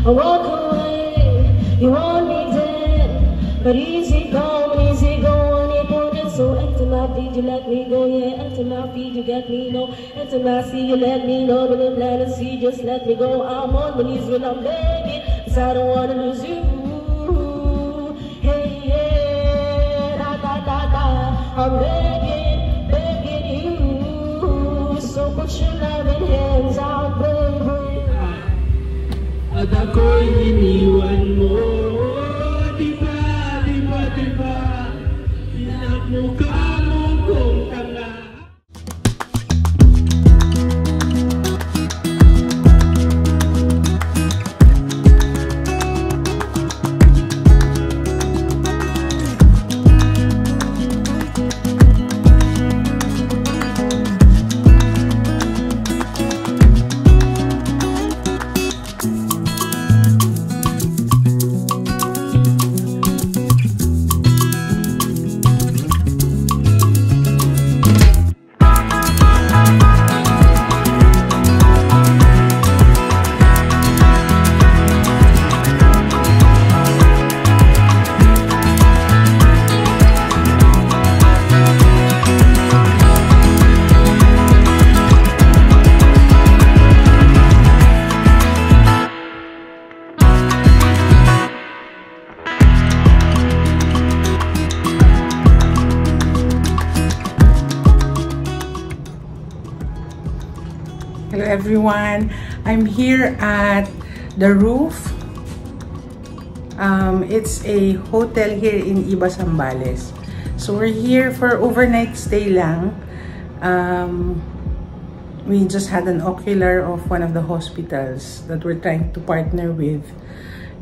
I walk away, you want me dead, but easy come, easy go. When you put it so empty my feet, you let me go. Yeah, empty my feet, you get me no. Empty my sea, you let me know. But the land and sea, just let me go. I'm on my knees when I'm begging, 'cause I don't wanna lose you. Hey, yeah, da da da da. I'm begging, begging you. So put your loving hands out, baby. At ako'y iniwan mo. Diba, diba, diba, pinagmukha mo kong tanga. Hello everyone, I'm here at the roof. It's a hotel here in Iba, Zambales. So we're here for overnight stay lang. We just had an ocular of one of the hospitals that we're trying to partner with.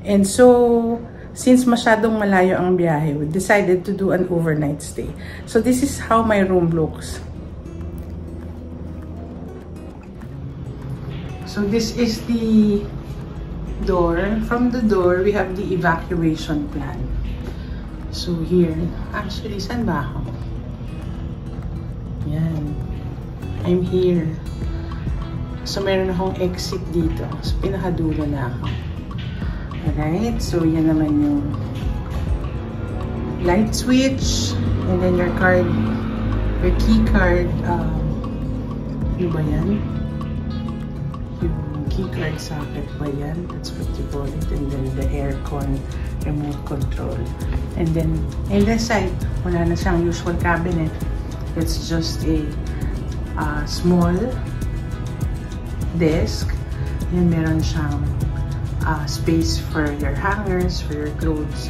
And so, since masyadong malayo ang biyahe, we decided to do an overnight stay. So this is how my room looks. So this is the door. From the door, we have the evacuation plan. So here, actually, saan ba ako? Yan. I'm here. So meron akong exit dito. So pinakadulo na ako. Alright, so yan naman yung light switch. And then your card, your key card. Ano ba yan? Keycard socket ba yan? That's what you call it. And then the aircon remote control. And then in this side, wala na siyang usual cabinet. It's just a small desk. And meron siyang space for your hangers, for your clothes.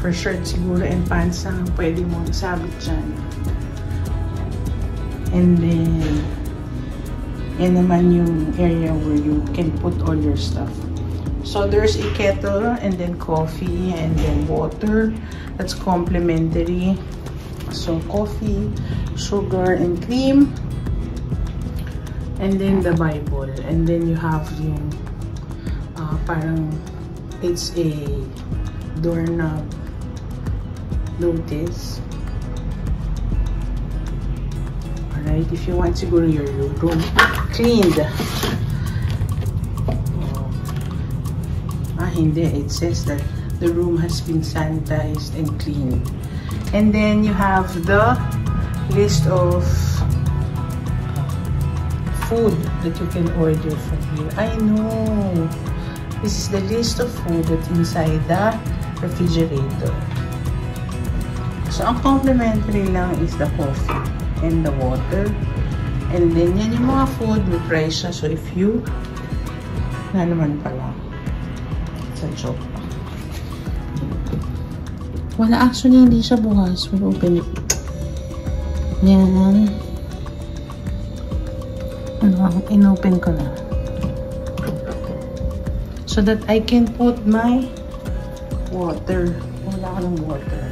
For shirts siguro and pants ang pwede mong isabit dyan. And then yan naman yung area where you can put all your stuff. So there's a kettle and then coffee and then water. That's complimentary. So coffee, sugar and cream. And then the Bible. And then you have yung parang it's a doorknob notice. Alright, if you want to go to your room cleaned. Hindi. It says that the room has been sanitized and cleaned. And then you have the list of food that you can order from here. I know. This is the list of food that's inside the refrigerator. So, ang complimentary lang is the coffee and the water. And then, yan yung mga food, may price siya. So, if you, na naman pala. It's a joke. Wala, actually, hindi siya bukas. We'll open it. Yan. Ano, in-open ko na. So that I can put my water. Wala ka ng water.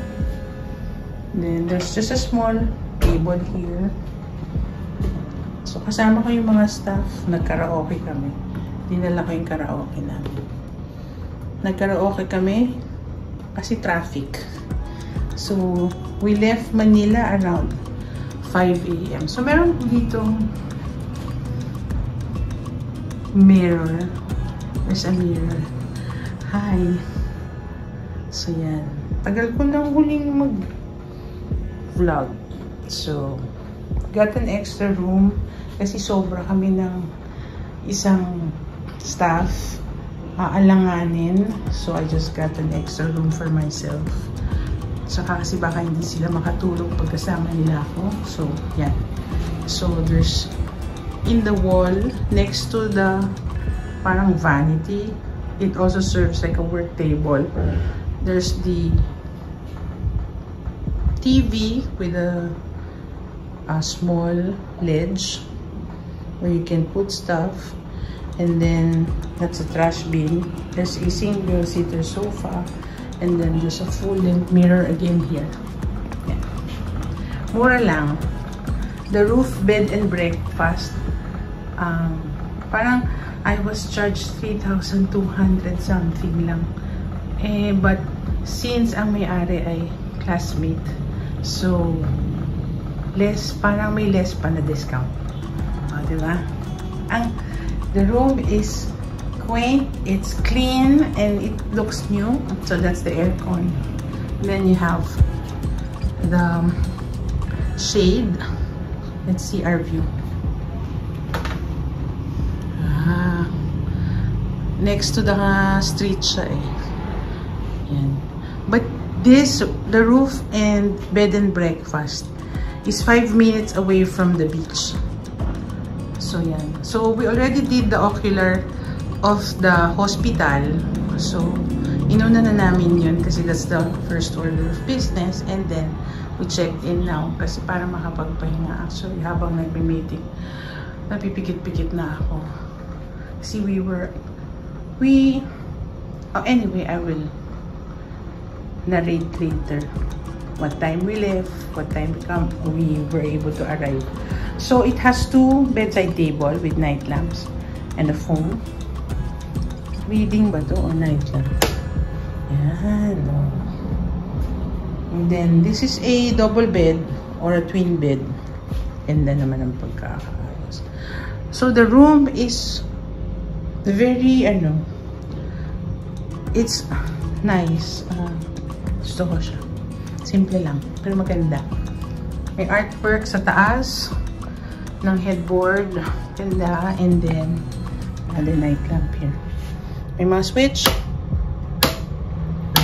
Then, there's just a small table here. So, kasama ko yung mga staff. Nag-karaoke kami. Dinala ko yung karaoke namin. Nag-karaoke kami kasi traffic. So, we left Manila around 5 AM. So, meron dito mirror. There's a mirror. Hi. So, yan. Tagal ko nang huling mag-vlog. So, got an extra room kasi sobra kami ng isang staff aalanganin. So, I just got an extra room for myself. Saka kasi baka hindi sila makatulog pagkasama nila ako. So, yan. So, there's in the wall next to the parang vanity. It also serves like a work table. There's the TV with a small ledge where you can put stuff, and then that's a trash bin. There's a single seater sofa, and then there's a full-length mirror again here. Yeah. Mura lang. The roof bed and breakfast, parang I was charged 3,200 something lang. But since ang may-ari ay classmate, so less, parang may less pa na discount. Diba? The room is quaint, it's clean, and it looks new. So that's the aircon. Then you have the shade. Let's see our view. Next to the street siya eh. Yan. But the roof and bed and breakfast is 5 minutes away from the beach. So yan. So we already did the ocular of the hospital. So inuna na namin yun kasi that's the first order of business. And then we checked in now kasi para makapagpahinga. Actually habang nagme-meeting, napipikit-pikit na ako. Kasi anyway, I will narrate later what time we left, what time we were able to arrive. So it has 2 bedside table with night lamps and a phone. Reading ba to or night lamp? Yan. And then this is a double bed or a twin bed. And then naman ang pagkakaayos. So the room is very it's nice. Gusto ko siya. Simple lang, pero maganda. May artwork sa taas ng headboard. Ganda. And then another night lamp here. May mga switch.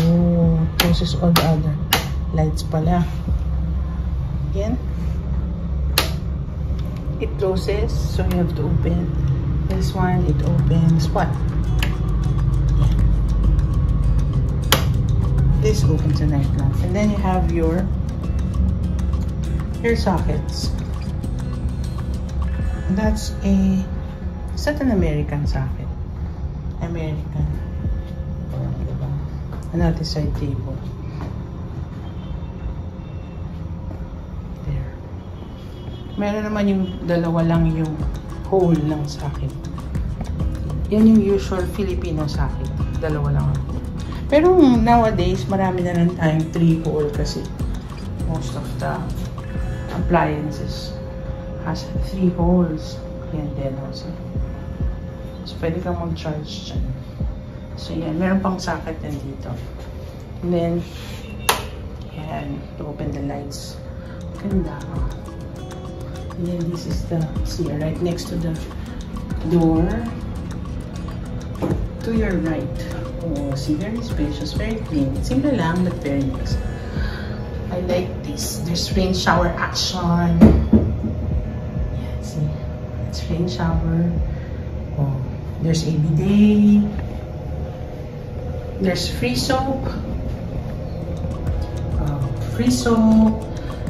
Oh, closes all the other lights pala. Again, it closes, so you have to open this one. It opens what? This opens a night lamp, and then you have your sockets. That's is that an American socket? American. Another side table. There. Meron naman yung dalawa lang yung hole ng socket. Yan yung usual Filipino socket. Dalawa lang. Pero nowadays, marami na lang tayong 3-hole kasi most of the appliances has 3 holes. Yan din also. So, pwede kang mag-charge dyan. So, yan. Meron pang socket yan dito. And then, yan. To open the lights. Ganda. And then, this is the CR right next to the door. To your right. Oh, see, very spacious, very clean. Simple lang, but very nice. I like this. There's rain shower action. Yeah, see, it's rain shower. Oh, there's a bidet. There's free soap.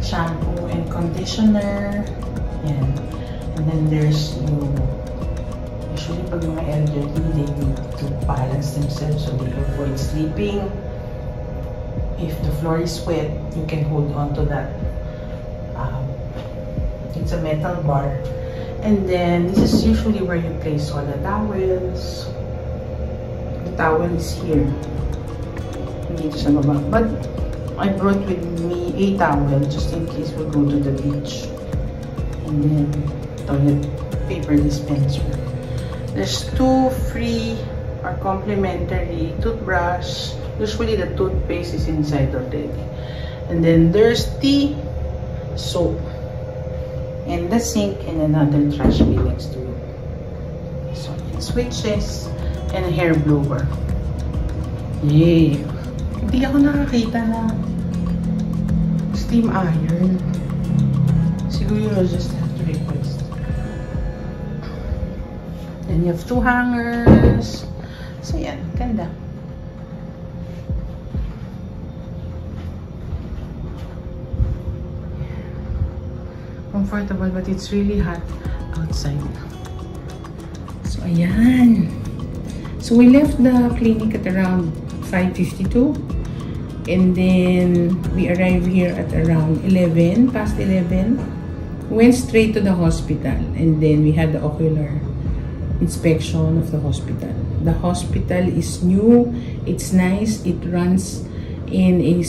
Shampoo and conditioner. Yeah. And then there's usually pag mga elderly, they need to balance themselves so they avoid sleeping. If the floor is wet, you can hold on to that. It's a metal bar. And then this is usually where you place all the towels. The towel is here. Dito sa baba. But I brought with me a towel just in case we go to the beach. And then toilet paper dispenser. There's 2 free our complimentary toothbrush. Usually the toothpaste is inside already. And then there's the soap. And the sink and another trash bin next to it. So, switches and a hair blower. Yay! Hindi ako nakakita na steam iron. Siguro you'll just have to request. Then you have 2 hangers. So yan, ganda. Comfortable, but it's really hot outside. So ayan. So we left the clinic at around 5:52. And then we arrived here at around 11, past 11. Went straight to the hospital, and then we had the ocular inspection of the hospital. The hospital is new, it's nice, it runs in a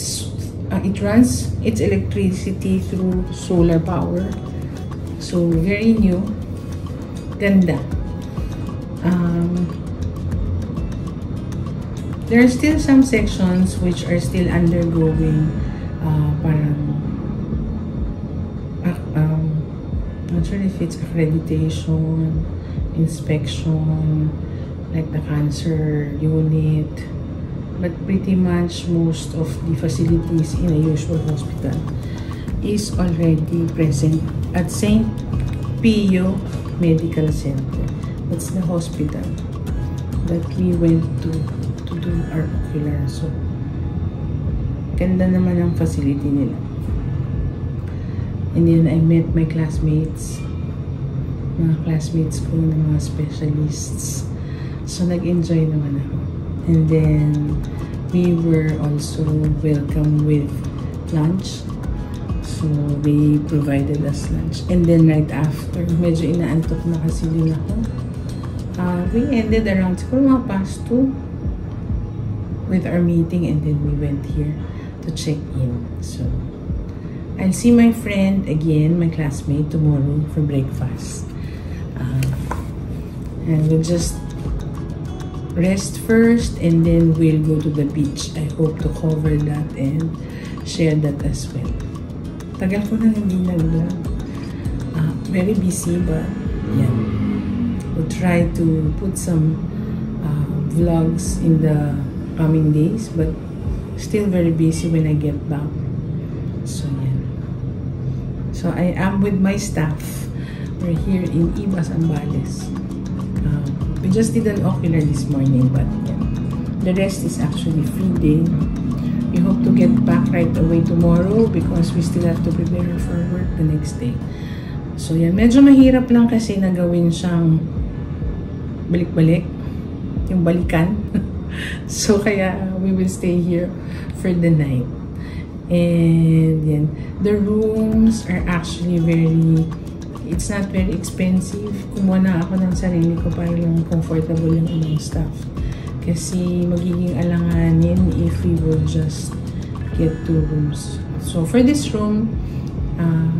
it runs its electricity through solar power. So very new, ganda. There are still some sections which are still undergoing not sure if it's accreditation, inspection, like the cancer unit, but pretty much most of the facilities in a usual hospital is already present at St. Pio Medical Center. That's the hospital that we went to do our ocular. So, ganda naman ang facility nila. And then I met my classmates, mga classmates ko ng mga specialists. So, nag-enjoy naman ako. And then, we were also welcome with lunch. So, they provided us lunch. And then, right after, medyo inaantok na kasi din ako. We ended around, siguro mga past 2 with our meeting, and then we went here to check in. So, I'll see my friend again, my classmate, tomorrow for breakfast. And we'll just rest first, and then we'll go to the beach. I hope to cover that and share that as well. Tagal ko na hindi nag-vlog. Very busy, but yeah. We'll try to put some vlogs in the coming days, but still very busy when I get back. So yeah. So I am with my staff. We're here in Ibas, Zambales. We just did an ocular this morning, but yeah, the rest is actually free day. We hope to get back right away tomorrow because we still have to prepare for work the next day. So yeah, medyo mahirap lang kasi na gawin siyang balik-balik, yung balikan. So kaya we will stay here for the night. And yan, the rooms are actually it's not very expensive. Kumuha na ako ng sarili ko para lang comfortable yung ibang staff. Kasi magiging alanganin if we will just get 2 rooms. So for this room,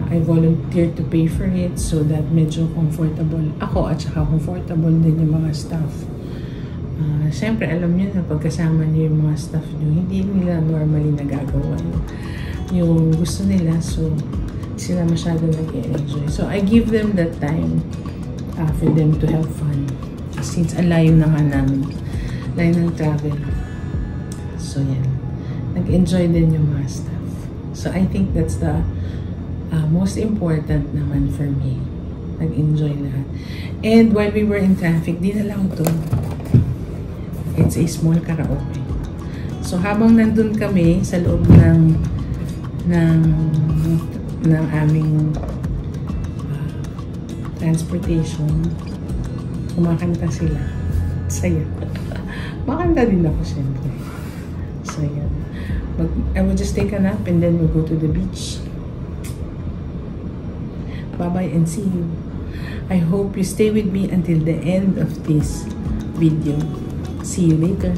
I volunteered to pay for it so that medyo comfortable ako at saka comfortable din yung mga staff. Siyempre, alam nyo na pagkasama nyo yung mga staff nyo, hindi nila normally nagagawa yung gusto nila. So, sila masyado nag-enjoy. So, I give them that time for them to have fun. Since alayo na nga namin. Layo ng travel. So, yan. Nag-enjoy din yung mga staff. So, I think that's the most important naman for me. Nag-enjoy lahat. And while we were in traffic, di na lang ito. It's a small karaoke. So, habang nandun kami sa loob ng aming transportation, kumakanta sila. Saya. Makanta din ako, syempre. So, yan. I will just take a nap and then we'll go to the beach. Bye-bye and see you. I hope you stay with me until the end of this video. See you later.